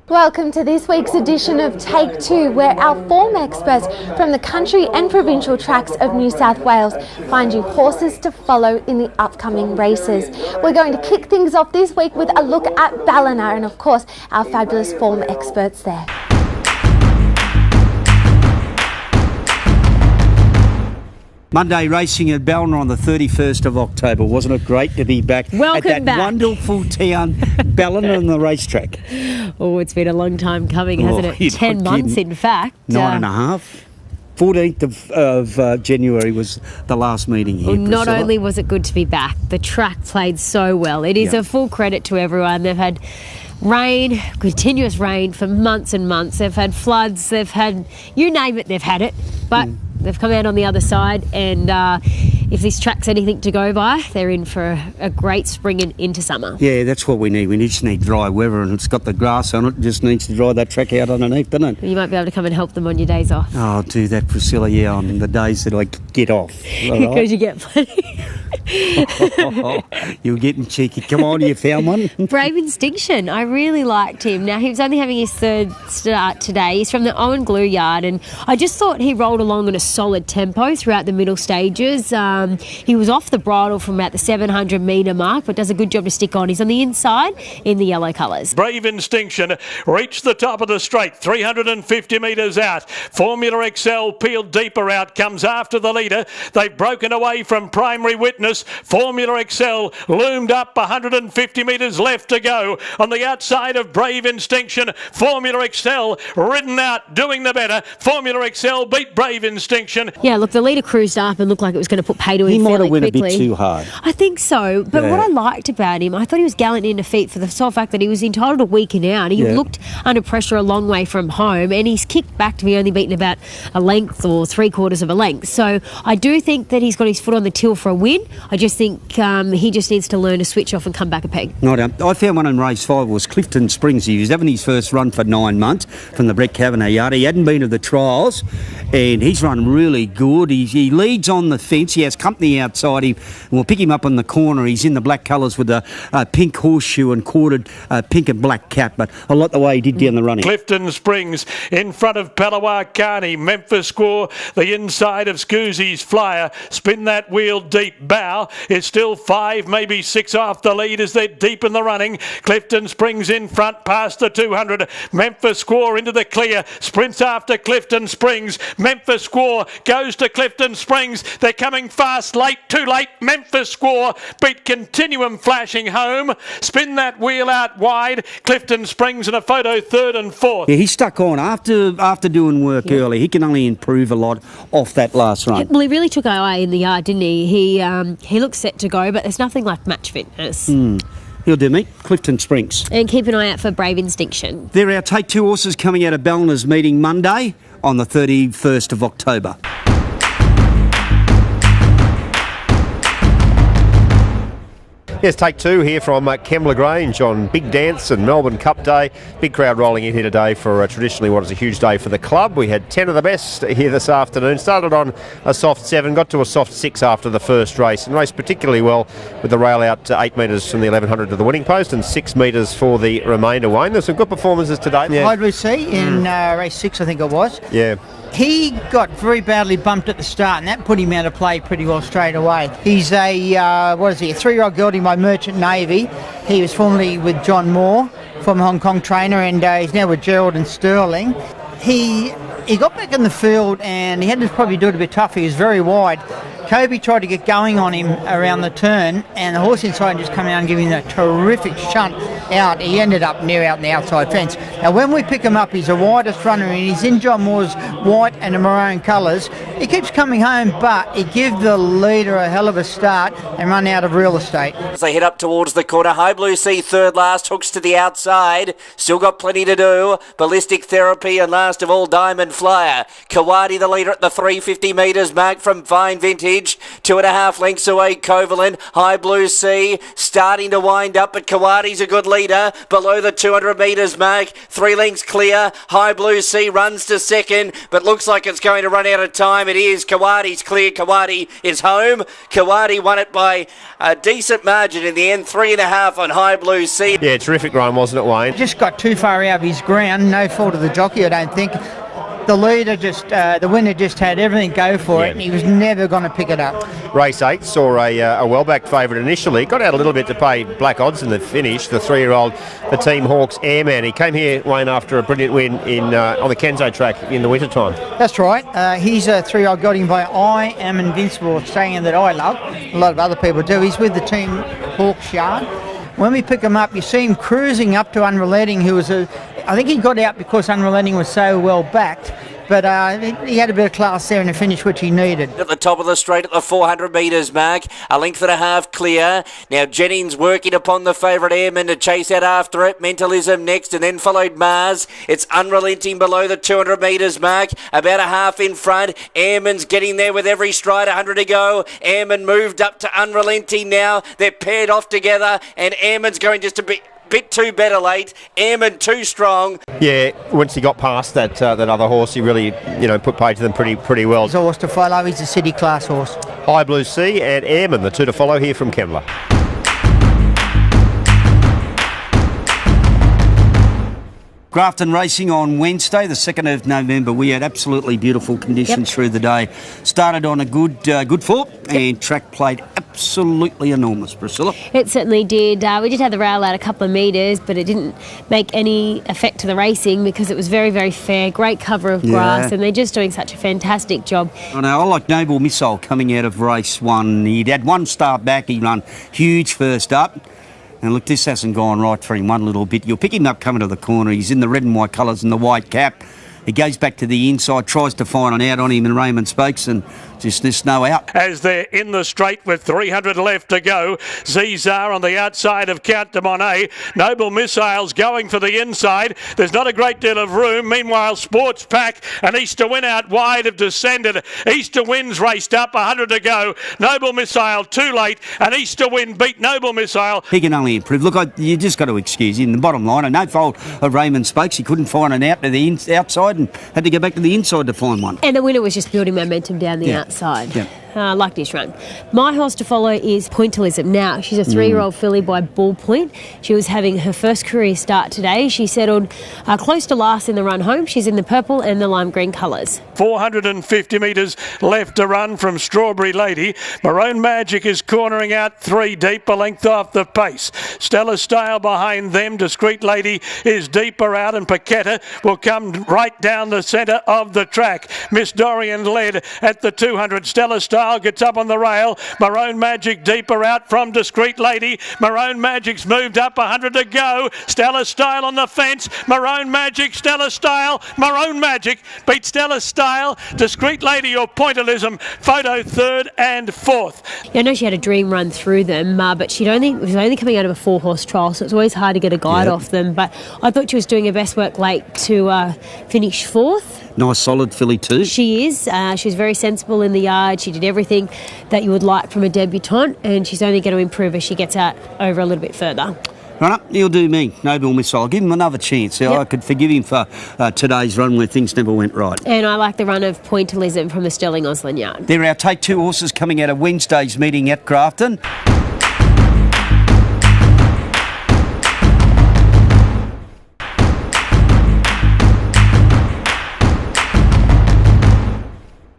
Welcome to this week's edition of Take Two, where our form experts from the country and provincial tracks of New South Wales find you horses to follow in the upcoming races. We're going to kick things off this week with a look at Ballina and, of course, our fabulous form experts there. Monday racing at Ballina on the 31st of October. Wasn't it great to be back at that wonderful town, Ballina on the racetrack? Oh, it's been a long time coming, hasn't it? 10 months, in fact. 9.5. 14th of January was the last meeting here. Well, not only was it good to be back, the track played so well. It is a full credit to everyone. They've had rain, continuous rain for months and months. They've had floods, they've had, you name it, they've had it. But they've come out on the other side, and if this track's anything to go by, they're in for a great spring and into summer. Yeah, that's what we need. We just need dry weather, and it's got the grass on it. It just needs to dry that track out underneath, doesn't it? You might be able to come and help them on your days off. Oh, I'll do that, Priscilla, on the days that I get off. Because you get plenty. You're getting cheeky. Come on, you found one. Brave Instinction. I really liked him. Now, he was only having his third start today. He's from the Owen Glue yard, and I just thought he rolled along in a solid tempo throughout the middle stages. He was off the bridle from about the 700 metre mark, but does a good job to stick on. He's on the inside in the yellow colours. Brave Instinction reached the top of the straight, 350 metres out. Formula Excel peeled deeper out, comes after the leader. They've broken away from Primary Witness. Formula Excel loomed up, 150 metres left to go. On the outside of Brave Instinction, Formula Excel ridden out, doing the better. Formula Excel beat Brave Instinction. Yeah, look, the leader cruised up and looked like it was going to put pay to him. He might have went quickly. a bit too hard. I think so. But what I liked about him, I thought he was gallant in defeat for the sole fact that he was entitled to weaken out. He looked under pressure a long way from home, and he's kicked back to be only beaten about a length or 3/4 of a length. So I do think that he's got his foot on the till for a win. I just think he just needs to learn to switch off and come back a peg. I found one in race 5 was Clifton Springs. He was having his first run for 9 months from the Brett Kavanagh yard. He hadn't been to the trials, and he's run really good. He leads on the fence. He has company outside. We'll pick him up on the corner. He's in the black colours with a pink horseshoe and corded pink and black cap, but I like the way he did down the running. Clifton Springs in front of Palawakani. Memphis Score, the inside of Scoozy's Flyer. Spin that wheel deep. Bow is still 5, maybe 6 off the lead as they're deep in the running. Clifton Springs in front past the 200. Memphis Score into the clear. Sprints after Clifton Springs. Memphis Score goes to Clifton Springs. They're coming fast, late, too late. Memphis Score beat Continuum flashing home. Spin that wheel out wide. Clifton Springs in a photo 3rd and 4th. Yeah, he stuck on after doing work early. He can only improve a lot off that last run. Well, he really took away in the yard, didn't he? He looks set to go, but there's nothing like match fitness. He'll do, mate. Clifton Springs. And keep an eye out for Brave Instinction. There are our Take Two horses coming out of Ballina's meeting Monday on the 31st of October. Yes, Take Two here from Kembla Grange on Big Dance and Melbourne Cup Day. Big crowd rolling in here today for traditionally what is a huge day for the club. We had 10 of the best here this afternoon. Started on a soft 7, got to a soft 6 after the first race, and raced particularly well with the rail out 8 metres from the 1100 to the winning post and 6 metres for the remainder. Wayne, there's some good performances today. High Blue Sea in race 6, I think it was. Yeah. He got very badly bumped at the start, and that put him out of play pretty well straight away. He's a 3-year-old gelding by Merchant Navy. He was formerly with John Moore, former Hong Kong trainer, and he's now with Gerald and Sterling. He got back in the field, and he had to probably do it a bit tough. He was very wide. Kobe tried to get going on him around the turn, and the horse inside just came out and gave him a terrific shunt out. He ended up near out in the outside fence. Now, when we pick him up, he's the widest runner, and he's in John Moore's white and the maroon colours. He keeps coming home, but he gives the leader a hell of a start and run out of real estate. As they head up towards the corner, High Blue Sea third last, hooks to the outside. Still got plenty to do. Ballistic Therapy and last of all, Diamond Flyer. Kawadi the leader at the 350 metres mark from Fine Vintage. 2.5 lengths away, Covalent. High Blue Sea starting to wind up, but Kawadi's a good leader. leader below the 200 metres mark. 3 lengths clear. High Blue Sea runs to second, but looks like it's going to run out of time. It is. Kawadi's clear. Kawadi is home. Kawadi won it by a decent margin in the end. 3.5 on High Blue Sea. Yeah, terrific run, wasn't it, Wayne? Just got too far out of his ground. No fault of the jockey, I don't think. The leader the winner just had everything go for it, and he was never going to pick it up. Race 8 saw a well-backed favourite initially. Got out a little bit to pay black odds in the finish. The 3-year-old, the Team Hawks Airman. He came here, Wayne, after a brilliant win on the Kenzo track in the wintertime. That's right. He's a 3-year-old gelding by I Am Invincible, saying that I love. A lot of other people do. He's with the Team Hawks yard. When we pick him up, you see him cruising up to Unrelenting, who was I think he got out because Unrelenting was so well backed, but he had a bit of class there in the finish, which he needed. At the top of the straight at the 400 metres mark, a length and a half clear. Now Jennings working upon the favourite Airman to chase out after it. Mentalism next, and then followed Mars. It's Unrelenting below the 200 metres mark, about a half in front. Airman's getting there with every stride, 100 to go. Airman moved up to Unrelenting now. They're paired off together, and Airman's going just a bit too better late. Airman too strong. Yeah, once he got past that other horse, he really put paid to them pretty well. He's a horse to follow. He's a city class horse. High Blue Sea and Airman, the two to follow here from Kembla. Grafton Racing on Wednesday, the 2nd of November. We had absolutely beautiful conditions through the day. Started on a good foot, and track played absolutely enormous, Priscilla. It certainly did. We did have the rail out a couple of metres, but it didn't make any effect to the racing because it was very, very fair. Great cover of grass, and they're just doing such a fantastic job. I know. I like Noble Missile coming out of race 1. He'd had one start back. He ran huge first up. And look, this hasn't gone right for him one little bit. You'll pick him up coming to the corner. He's in the red and white colours and the white cap. He goes back to the inside, tries to find an out on him, and Raymond Spokes, and just this no out. As they're in the straight with 300 left to go, Zizar on the outside of Count de Monet. Noble Missiles going for the inside. There's not a great deal of room. Meanwhile, Sports Pack and Easter Win out wide have descended. Easter Win's raced up, 100 to go. Noble Missile too late, and Easter Win beat Noble Missile. He can only improve. Look, you just got to excuse him. The bottom line, and no fault of Raymond Spokes. He couldn't find an out to the outside and had to go back to the inside to find one. And the winner was just building momentum down the outside. Yeah. Liked his run. My horse to follow is Pointillism. Now, she's a 3-year-old filly by Ball Point. She was having her first career start today. She settled close to last in the run home. She's in the purple and the lime green colours. 450 metres left to run from Strawberry Lady. Maroon Magic is cornering out 3 deep, a length off the pace. Stella Style behind them. Discreet Lady is deeper out, and Paquetta will come right down the centre of the track. Miss Dorian led at the 200. Stella Style gets up on the rail. Maroon Magic deeper out from Discreet Lady. Maroon Magic's moved up, 100 to go. Stella Style on the fence. Maroon Magic, Stella Style. Maroon Magic beat Stella Style. Discreet Lady or Pointillism. Photo 3rd and 4th. Yeah, I know she had a dream run through them, but was only coming out of a 4-horse trial, so it's always hard to get a guide off them. But I thought she was doing her best work late to finish 4th. Nice solid filly too. She is. She's very sensible in the yard. She did everything that you would like from a debutante, and she's only going to improve as she gets out over a little bit further. Right up, he'll do me. Noble Missile. I'll give him another chance. I could forgive him for today's run where things never went right. And I like the run of Pointillism from the Sterling Osland yard. They're our Take 2 horses coming out of Wednesday's meeting at Grafton.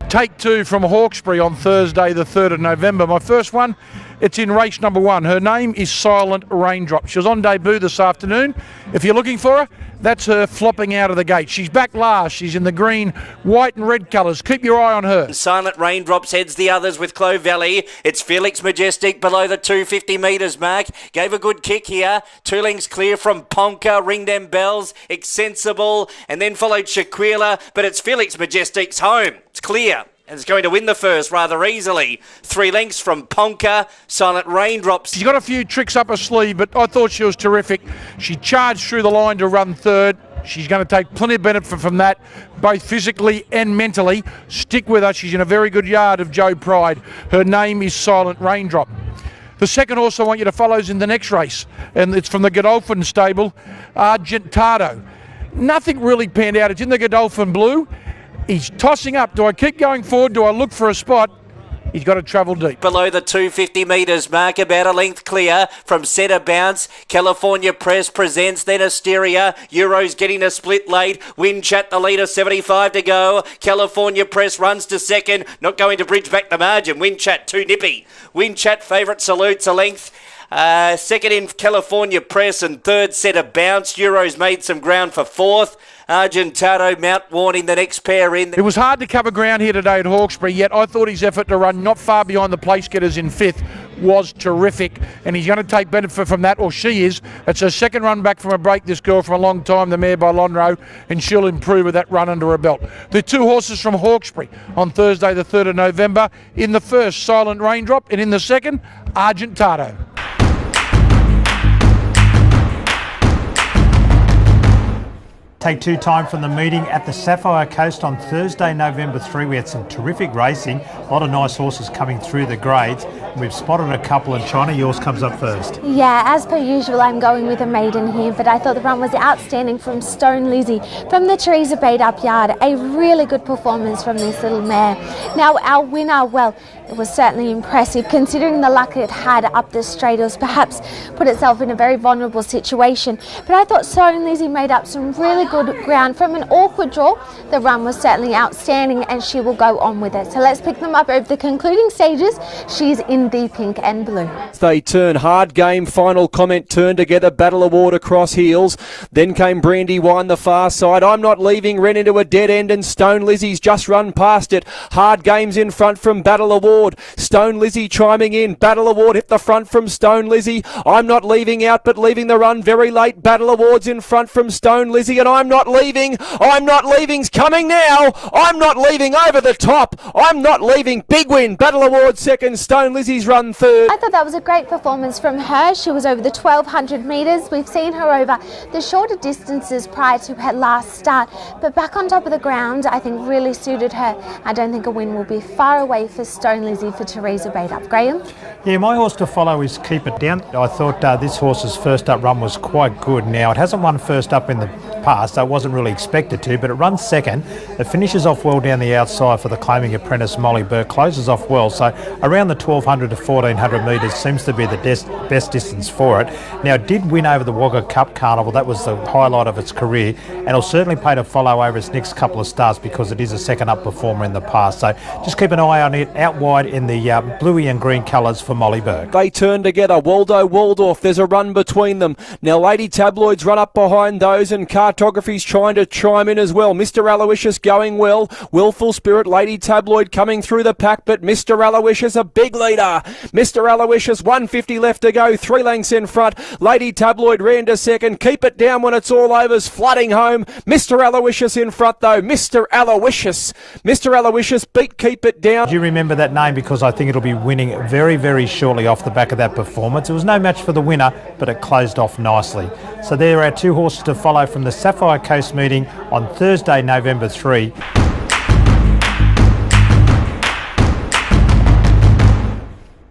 Take 2 from Hawkesbury on Thursday the 3rd of November. My first one, it's in race number 1. Her name is Silent Raindrop. She was on debut this afternoon. If you're looking for her, that's her flopping out of the gate. She's back last. She's in the green, white and red colours. Keep your eye on her. Silent Raindrops heads the others with Clove Valley. It's Felix Majestic below the 250 metres mark. Gave a good kick here. 2 lengths clear from Ponka. Ring Them Bells. Exsensible. And then followed Shaquila. But it's Felix Majestic's home. It's clear. And it's going to win the first rather easily. 3 lengths from Ponka. Silent Raindrops. She's got a few tricks up her sleeve, but I thought she was terrific. She charged through the line to run 3rd. She's going to take plenty of benefit from that, both physically and mentally. Stick with her. She's in a very good yard of Joe Pride. Her name is Silent Raindrop. The second horse I want you to follow is in the next race, and it's from the Godolphin stable, Argentado. Nothing really panned out. It's in the Godolphin Blue. He's tossing up. Do I keep going forward? Do I look for a spot? He's got to travel deep. Below the 250 metres mark, about a length clear from Centre Bounce. California Press presents, then Asteria. Euro's getting a split late. Winchat the leader, 75 to go. California Press runs to second. Not going to bridge back the margin. Winchat too nippy. Winchat favourite salutes a length. Second in California Press and third Centre Bounce. Euro's made some ground for fourth. Argentado, Mount Warning, the next pair in. It was hard to cover ground here today at Hawkesbury, yet I thought his effort to run not far behind the place getters in fifth was terrific, and he's going to take benefit from that, or she is. It's her second run back from a break, this girl, from a long time, the mare by Lonhro, and she'll improve with that run under her belt. The two horses from Hawkesbury on Thursday the 3rd of November. In the first, Silent Raindrop, and in the second, Argentado. Take two time from the meeting at the Sapphire Coast on Thursday, November 3. We had some terrific racing, a lot of nice horses coming through the grades. We've spotted a couple, and China, yours comes up first. Yeah, as per usual, I'm going with a maiden here, but I thought the run was outstanding from Stone Lizzie from the Teresa Bait Up Yard. A really good performance from this little mare. Now, our winner, well, it was certainly impressive considering the luck it had up the straight. It was perhaps put itself in a very vulnerable situation, but I thought Stone Lizzie made up some really good ground from an awkward draw. The run was certainly outstanding, and she will go on with it. So let's pick them up over the concluding stages. She's in the pink and blue. They turn hard game, final comment, turn together, Battle Award across heels. Then came Brandywine the far side. I'm Not Leaving ran into a dead end, and Stone Lizzie's just run past it. Hard games in front from Battle Award. Stone Lizzie chiming in. Battle Award hit the front from Stone Lizzie. I'm Not Leaving out, but leaving the run very late. Battle Award's in front from Stone Lizzie, and I'm Not Leaving. I'm Not Leaving's coming now. I'm Not Leaving over the top. I'm Not Leaving. Big win. Battle Award second. Stone Lizzie's run third. I thought that was a great performance from her. She was over the 1200 metres. We've seen her over the shorter distances prior to her last start, but back on top of the ground, I think really suited her. I don't think a win will be far away for Stone Lizzie for Teresa Bait Up. Graham? Yeah, my horse to follow is Keep It Down. I thought this horse's first up run was quite good. Now, it hasn't won first up in the past, so it wasn't really expected to, but it runs second. It finishes off well down the outside for the claiming apprentice Molly Burke, closes off well, so around the 1200 to 1400 metres seems to be the best distance for it. Now, it did win over the Wagga Cup Carnival. That was the highlight of its career, and it'll certainly pay to follow over its next couple of starts because it is a second up performer in the past. So just keep an eye on it out wide in the bluey and green colours for Molly Burke. They turn together. Waldo Waldorf, there's a run between them. Now Lady Tabloids run up behind those, and Cartography's trying to chime in as well. Mr. Aloysius going well. Willful Spirit, Lady Tabloid coming through the pack, but Mr. Aloysius a big leader. Mr. Aloysius, 150 left to go, 3 lengths in front. Lady Tabloid ran to second. Keep It Down when it's all over's flooding home. Mr. Aloysius in front though. Mr. Aloysius beat Keep It Down. Do you remember that name? Because I think it'll be winning very, very shortly off the back of that performance. It was no match for the winner, but it closed off nicely. So there are our two horses to follow from the Sapphire Coast meeting on Thursday, November 3.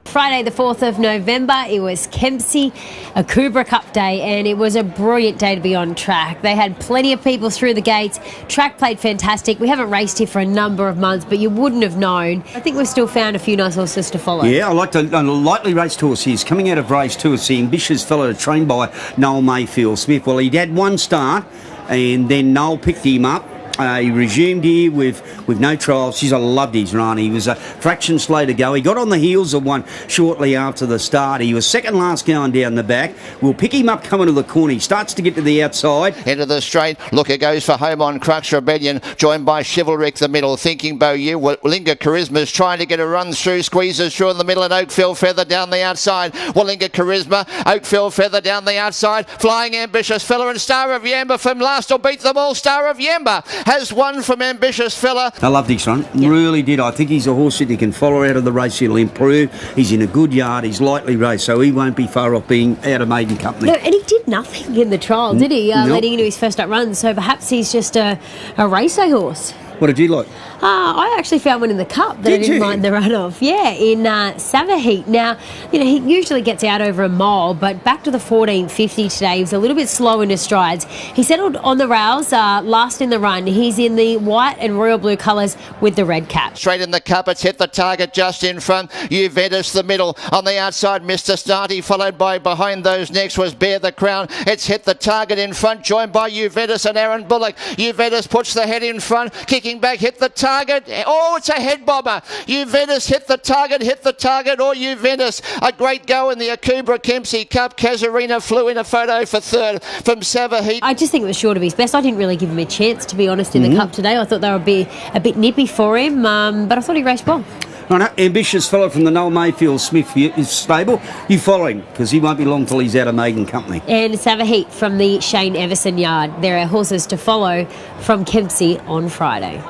Friday the 4th of November, it was Kempsey, a Kubra Cup day, and it was a brilliant day to be on track. They had plenty of people through the gates. Track played fantastic. We haven't raced here for a number of months, but you wouldn't have known. I think we've still found a few nice horses to follow. Yeah, I like a lightly raced horse here. Coming out of race 2, it's the ambitious fellow trained by Noel Mayfield Smith. Well, he'd had one start, and then Noel picked him up. He resumed here with no trials. I loved his run. He was a fraction slow to go. He got on the heels of one shortly after the start. He was second last going down the back. We'll pick him up coming to the corner. He starts to get to the outside. Into the straight. Looker goes for Home on Crux Rebellion, joined by Chivalric the middle. Thinking Beaulieu. Wallinga Charisma's trying to get a run through. Squeezes through in the middle, and Oakfield Feather down the outside. Wallinga Charisma. Oakfield Feather down the outside. Flying Ambitious Fella, and Star of Yamba from last will beat them all. Star of Yamba has won from Ambitious Fella. I loved his run, really did. I think he's a horse that you can follow out of the race. He'll improve. He's in a good yard. He's lightly raced, so he won't be far off being out of maiden company. No, and he did nothing in the trial, did he? Nope. Leading into his first up run, so perhaps he's just a racer horse. What did you like? I actually found one in the Cup that I didn't mind the run of. Yeah, in Savaheat. Now, he usually gets out over a mile, but back to the 14.50 today. He was a little bit slow in his strides. He settled on the rails last in the run. He's in the white and royal blue colours with the red cap. Straight in the Cup, it's hit the target just in front. Juventus the middle. On the outside, Mr. Starty, followed by behind those next was Bear the Crown. It's hit the target in front, joined by Juventus and Aaron Bullock. Juventus puts the head in front, kicking back, hit the target. Oh, it's a head bomber. Juventus hit the target, or Juventus. A great go in the Akubra Kempsey Cup. Casuarina flew in a photo for third from Savaheat. I just think it was short of his best. I didn't really give him a chance, to be honest, in the Cup today. I thought they would be a bit nippy for him, but I thought he raced well. Right, ambitious fellow from the Noel Mayfield Smith stable. You follow him, because he won't be long till he's out of maiden company. And Savaheat from the Shane Everson yard. There are horses to follow from Kempsey on Friday.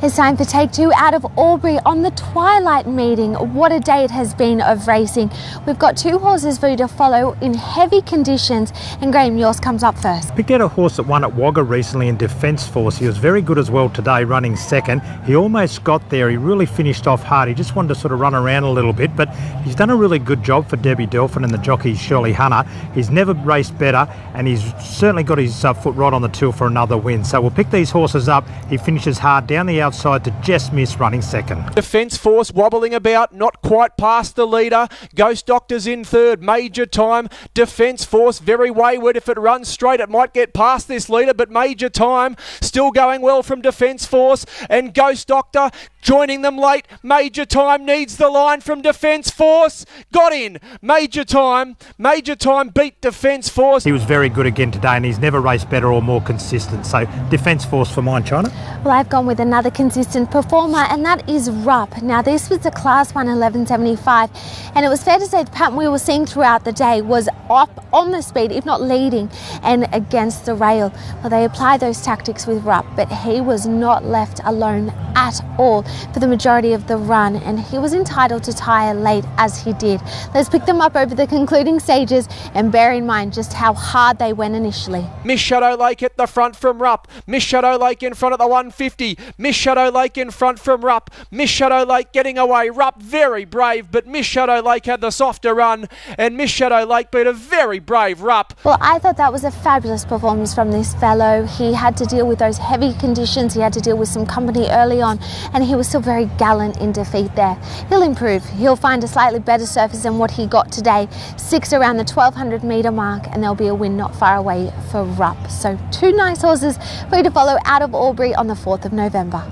It's time for Take Two out of Albury on the Twilight meeting. What a day it has been of racing. We've got two horses for you to follow in heavy conditions. And Graham, yours comes up first. Picked out a horse that won at Wagga recently in Defence Force. He was very good as well today, running second. He almost got there. He really finished off hard. He just wanted to sort of run around a little bit, but he's done a really good job for Debbie Delphin and the jockey Shirley Hunter. He's never raced better, and he's certainly got his foot right on the till for another win. So we'll pick these horses up. He finishes hard down the outside to just miss running second. Defence Force wobbling about, not quite past the leader. Ghost Doctor's in third, Major Time. Defence Force very wayward. If it runs straight, it might get past this leader, but Major Time still going well from Defence Force, and Ghost Doctor joining them late. Major Time needs the line from Defence Force. Got in. Major Time beat Defence Force. He was very good again today, and he's never raced better or more consistent. So Defence Force for mine, China. Well, I've gone with another consistent performer, and that is Rupp. Now, this was a Class 1 1175, and it was fair to say the pattern we were seeing throughout the day was up on the speed, if not leading, and against the rail. Well, they applied those tactics with Rupp, but he was not left alone at all for the majority of the run, and he was entitled to tire late as he did. Let's pick them up over the concluding stages and bear in mind just how hard they went initially. Miss Shadow Lake at the front from Rupp. Miss Shadow Lake in front at the 150. Miss Shadow Lake in front from Rupp. Miss Shadow Lake getting away. Rupp very brave, but Miss Shadow Lake had the softer run, and Miss Shadow Lake beat a very brave Rupp. Well, I thought that was a fabulous performance from this fellow. He had to deal with those heavy conditions. He had to deal with some company early on, and he was still very gallant in defeat there. He'll improve. He'll find a slightly better surface than what he got today. 6 around the 1200 metre mark, and there'll be a win not far away for Rupp. So two nice horses for you to follow out of Albury on the 4th of November.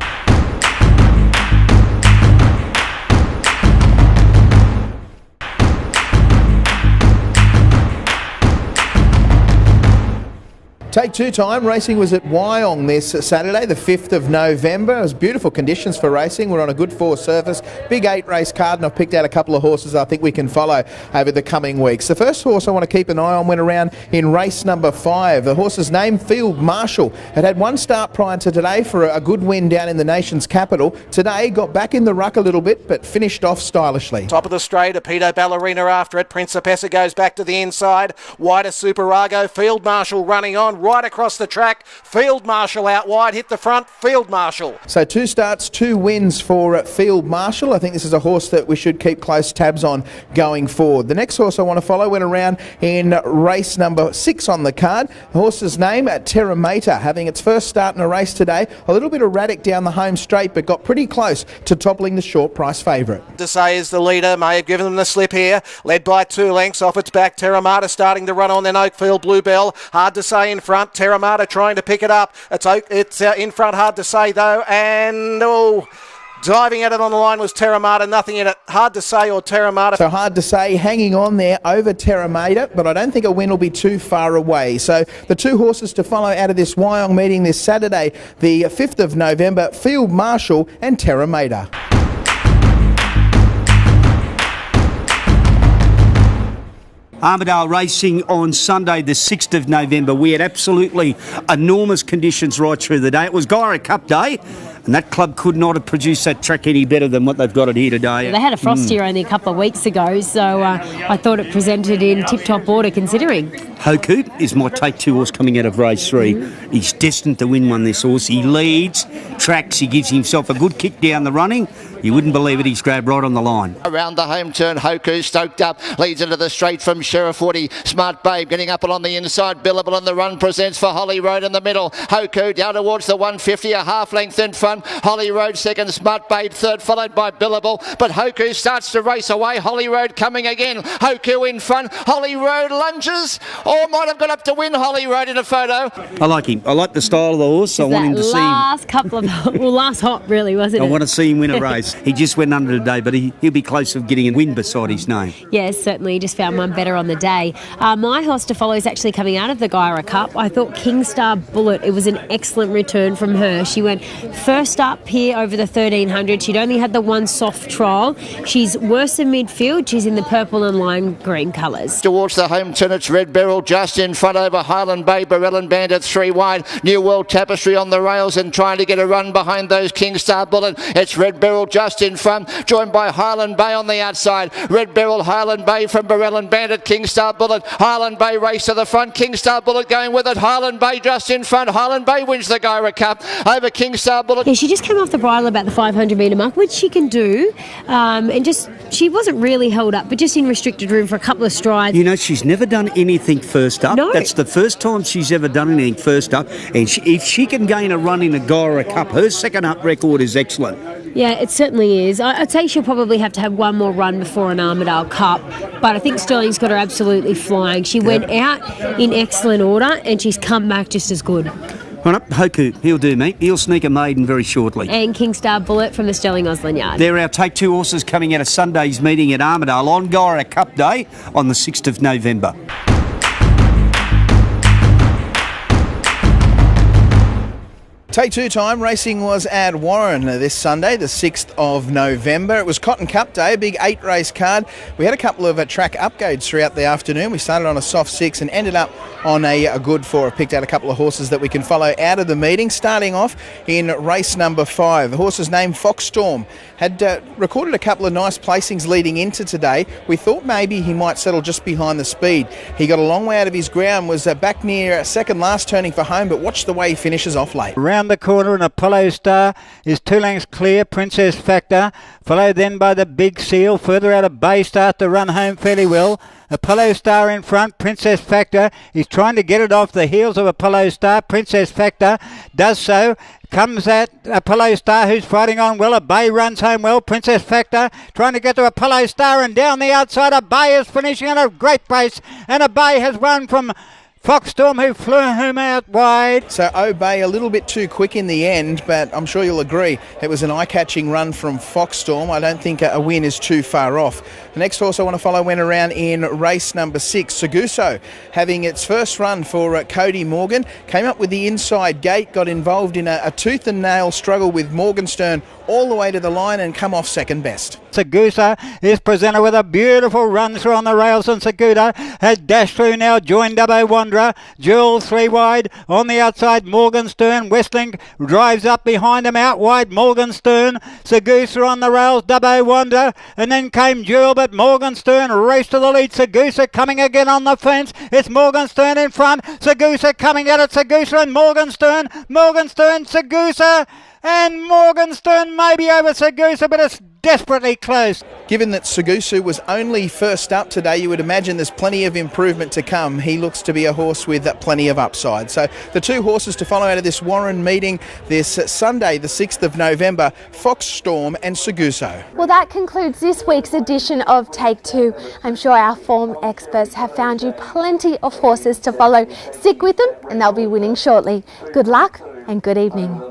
Take Two time racing was at Wyong this Saturday, the 5th of November. It was beautiful conditions for racing. We're on a good 4 surface. Big 8 race card, and I've picked out a couple of horses I think we can follow over the coming weeks. The first horse I want to keep an eye on went around in race number 5. The horse's name, Field Marshal. It had one start prior to today for a good win down in the nation's capital. Today got back in the ruck a little bit, but finished off stylishly. Top of the straight, a Pedo Ballerina after it. Principessa goes back to the inside. Wider Superago. Field Marshal running on. Right across the track. Field Marshal out wide. Hit the front. Field Marshal. So 2 starts, 2 wins for Field Marshal. I think this is a horse that we should keep close tabs on going forward. The next horse I want to follow went around in race number 6 on the card. The horse's name, Terramata, having its first start in a race today. A little bit erratic down the home straight, but got pretty close to toppling the short price favourite. Desai is the leader. May have given them the slip here. Led by 2 lengths. Off its back, Terramata starting to run on. Then Oakfield Bluebell. Hard to say in front. Terramata trying to pick it up. It's in front. Hard to say though. And diving at it on the line was Terramata. Nothing in it. Hard to say or Terramata. So hard to say, hanging on there over Terramata, but I don't think a win will be too far away. So the 2 horses to follow out of this Wyong meeting this Saturday, the 5th of November, Field Marshal and Terramata. Armidale racing on Sunday the 6th of November. We had absolutely enormous conditions right through the day. It was Gyra Cup Day. And that club could not have produced that track any better than what they've got it here today. They had a frost here only a couple of weeks ago, so I thought it presented in tip-top order considering. Hoku is my take 2 horse coming out of race 3. He's destined to win one, this horse. He leads, tracks, he gives himself a good kick down the running. You wouldn't believe it, he's grabbed right on the line. Around the home turn, Hoku stoked up, leads into the straight from Sheriff Woody. Smart Babe getting up along the inside. Billable on the run, presents for Holly Road in the middle. Hoku down towards the 150, a half length in front. Holly Road second, Smart Babe third, followed by Billable. But Hoku starts to race away. Holly Road coming again. Hoku in front. Holly Road lunges, or might have got up to win Holly Road in a photo. I like him. I like the style of the horse. I want him to see him. Last couple of, well, last hop really, wasn't it? I want to see him win a race. He just went under today, but he'll be close to getting a win beside his name. Yes, certainly. He just found one better on the day. My horse to follow is actually coming out of the Gyra Cup. I thought Kingstar Bullet, it was an excellent return from her. She went first up here over the 1300. She'd only had the one soft trial. She's worse in midfield. She's in the purple and lime green colours. Towards the home turn, it's Red Beryl just in front over Highland Bay. Barellin Bandit 3 wide. New World Tapestry on the rails and trying to get a run behind those Kingstar Bullet. It's Red Beryl just in front, joined by Highland Bay on the outside. Red Beryl, Highland Bay from Barellin Bandit, Kingstar Bullet. Highland Bay race to the front. Kingstar Bullet going with it. Highland Bay just in front. Highland Bay wins the Gyra Cup over Kingstar Bullet. Yeah, she just came off the bridle about the 500 metre mark, which she can do, and just she wasn't really held up, but just in restricted room for a couple of strides. You know, she's never done anything first up. No. That's the first time she's ever done anything first up, and if she can gain a run in the Gyra Cup, her second up record is excellent. Yeah, it certainly is. I'd say she'll probably have to have one more run before an Armidale Cup, but I think Sterling's got her absolutely flying. She went out in excellent order and she's come back just as good. Right up, Hoku, he'll do, mate. He'll sneak a maiden very shortly. And Kingstar Bullet from the Sterling Osland Yard. They're our Take 2 horses coming out of Sunday's meeting at Armidale on Gyra Cup Day on the 6th of November. Take 2 time racing was at Warren this Sunday, the 6th of November. It was Cotton Cup Day, a big 8-race card. We had a couple of track upgrades throughout the afternoon. We started on a soft 6 and ended up on a good 4. I've picked out a couple of horses that we can follow out of the meeting. Starting off in race number 5, the horse's name Foxstorm had recorded a couple of nice placings leading into today. We thought maybe he might settle just behind the speed. He got a long way out of his ground, was back near second last, turning for home, but watch the way he finishes off late. Round the corner, and Apollo Star is 2 lengths clear. Princess Factor followed then by the Big Seal. Further out of Bay start to run home fairly well. Apollo Star in front. Princess Factor is trying to get it off the heels of Apollo Star. Princess Factor does so. Comes at Apollo Star, who's fighting on well. A Bay runs home well. Princess Factor trying to get to Apollo Star, and down the outside a Bay is finishing on a great pace, and a Bay has won from Foxstorm, who flew him out wide. So Obey a little bit too quick in the end, but I'm sure you'll agree it was an eye-catching run from Foxstorm. I don't think a win is too far off. The next horse I want to follow went around in race number 6, Seguso, having its first run for Cody Morgan. Came up with the inside gate, got involved in a tooth and nail struggle with Morgenstern all the way to the line and come off second best. Seguso is presented with a beautiful run through on the rails, and Seguso has dashed through now, joined Dubbo Wanderer. Jewel 3 wide on the outside. Morgenstern, Westlink drives up behind him, out wide Morgenstern. Seguso on the rails, Dubbo Wanderer, and then came Jewel, but Morgenstern raced to the lead. Seguso coming again on the fence. It's Morgenstern in front. Seguso coming at it. Seguso and Morgenstern. Morgenstern, Seguso, and Morgenstern maybe over Seguso, but it's desperately close. Given that Seguso was only first up today, you would imagine there's plenty of improvement to come. He looks to be a horse with plenty of upside. So the 2 horses to follow out of this Warren meeting this Sunday, the 6th of November, Foxstorm and Seguso. Well, that concludes this week's edition of Take 2. I'm sure our form experts have found you plenty of horses to follow. Stick with them and they'll be winning shortly. Good luck and good evening.